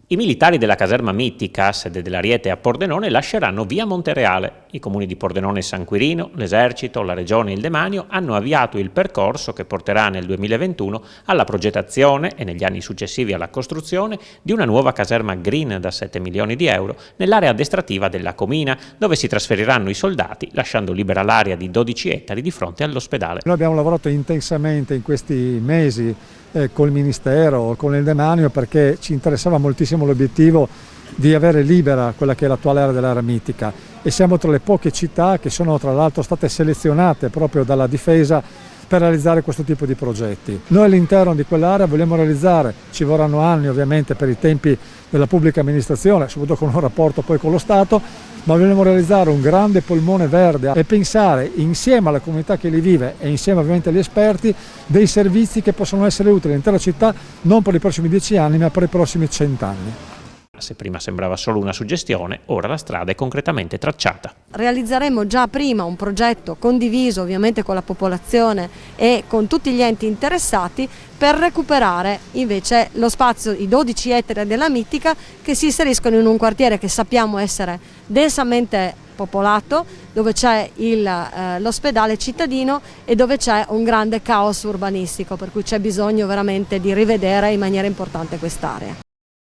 I militari della caserma Mittica, sede dell'Ariete a Pordenone, lasceranno via Montereale. I comuni di Pordenone e San Quirino, l'Esercito, la Regione e il Demanio hanno avviato il percorso che porterà nel 2021 alla progettazione e negli anni successivi alla costruzione di una nuova caserma green da 7 milioni di euro nell'area addestrativa della Comina, dove si trasferiranno i soldati lasciando libera l'area di 12 ettari di fronte all'ospedale. Noi abbiamo lavorato intensamente in questi mesi col Ministero, con il Demanio, perché ci interessava moltissimo l'obiettivo di avere libera quella che è l'attuale area dell'area mitica, e siamo tra le poche città che sono tra l'altro state selezionate proprio dalla difesa per realizzare questo tipo di progetti. Noi all'interno di quell'area vogliamo realizzare, ci vorranno anni ovviamente per i tempi della pubblica amministrazione, soprattutto con un rapporto poi con lo Stato, ma vogliamo realizzare un grande polmone verde e pensare insieme alla comunità che lì vive e insieme ovviamente agli esperti dei servizi che possono essere utili all'intera città non per i prossimi 10 anni ma per i prossimi 100 anni. Se prima sembrava solo una suggestione, ora la strada è concretamente tracciata. Realizzeremo già prima un progetto condiviso ovviamente con la popolazione e con tutti gli enti interessati per recuperare invece lo spazio, i 12 ettari della Mittica, che si inseriscono in un quartiere che sappiamo essere densamente popolato, dove c'è l'ospedale cittadino e dove c'è un grande caos urbanistico, per cui c'è bisogno veramente di rivedere in maniera importante quest'area.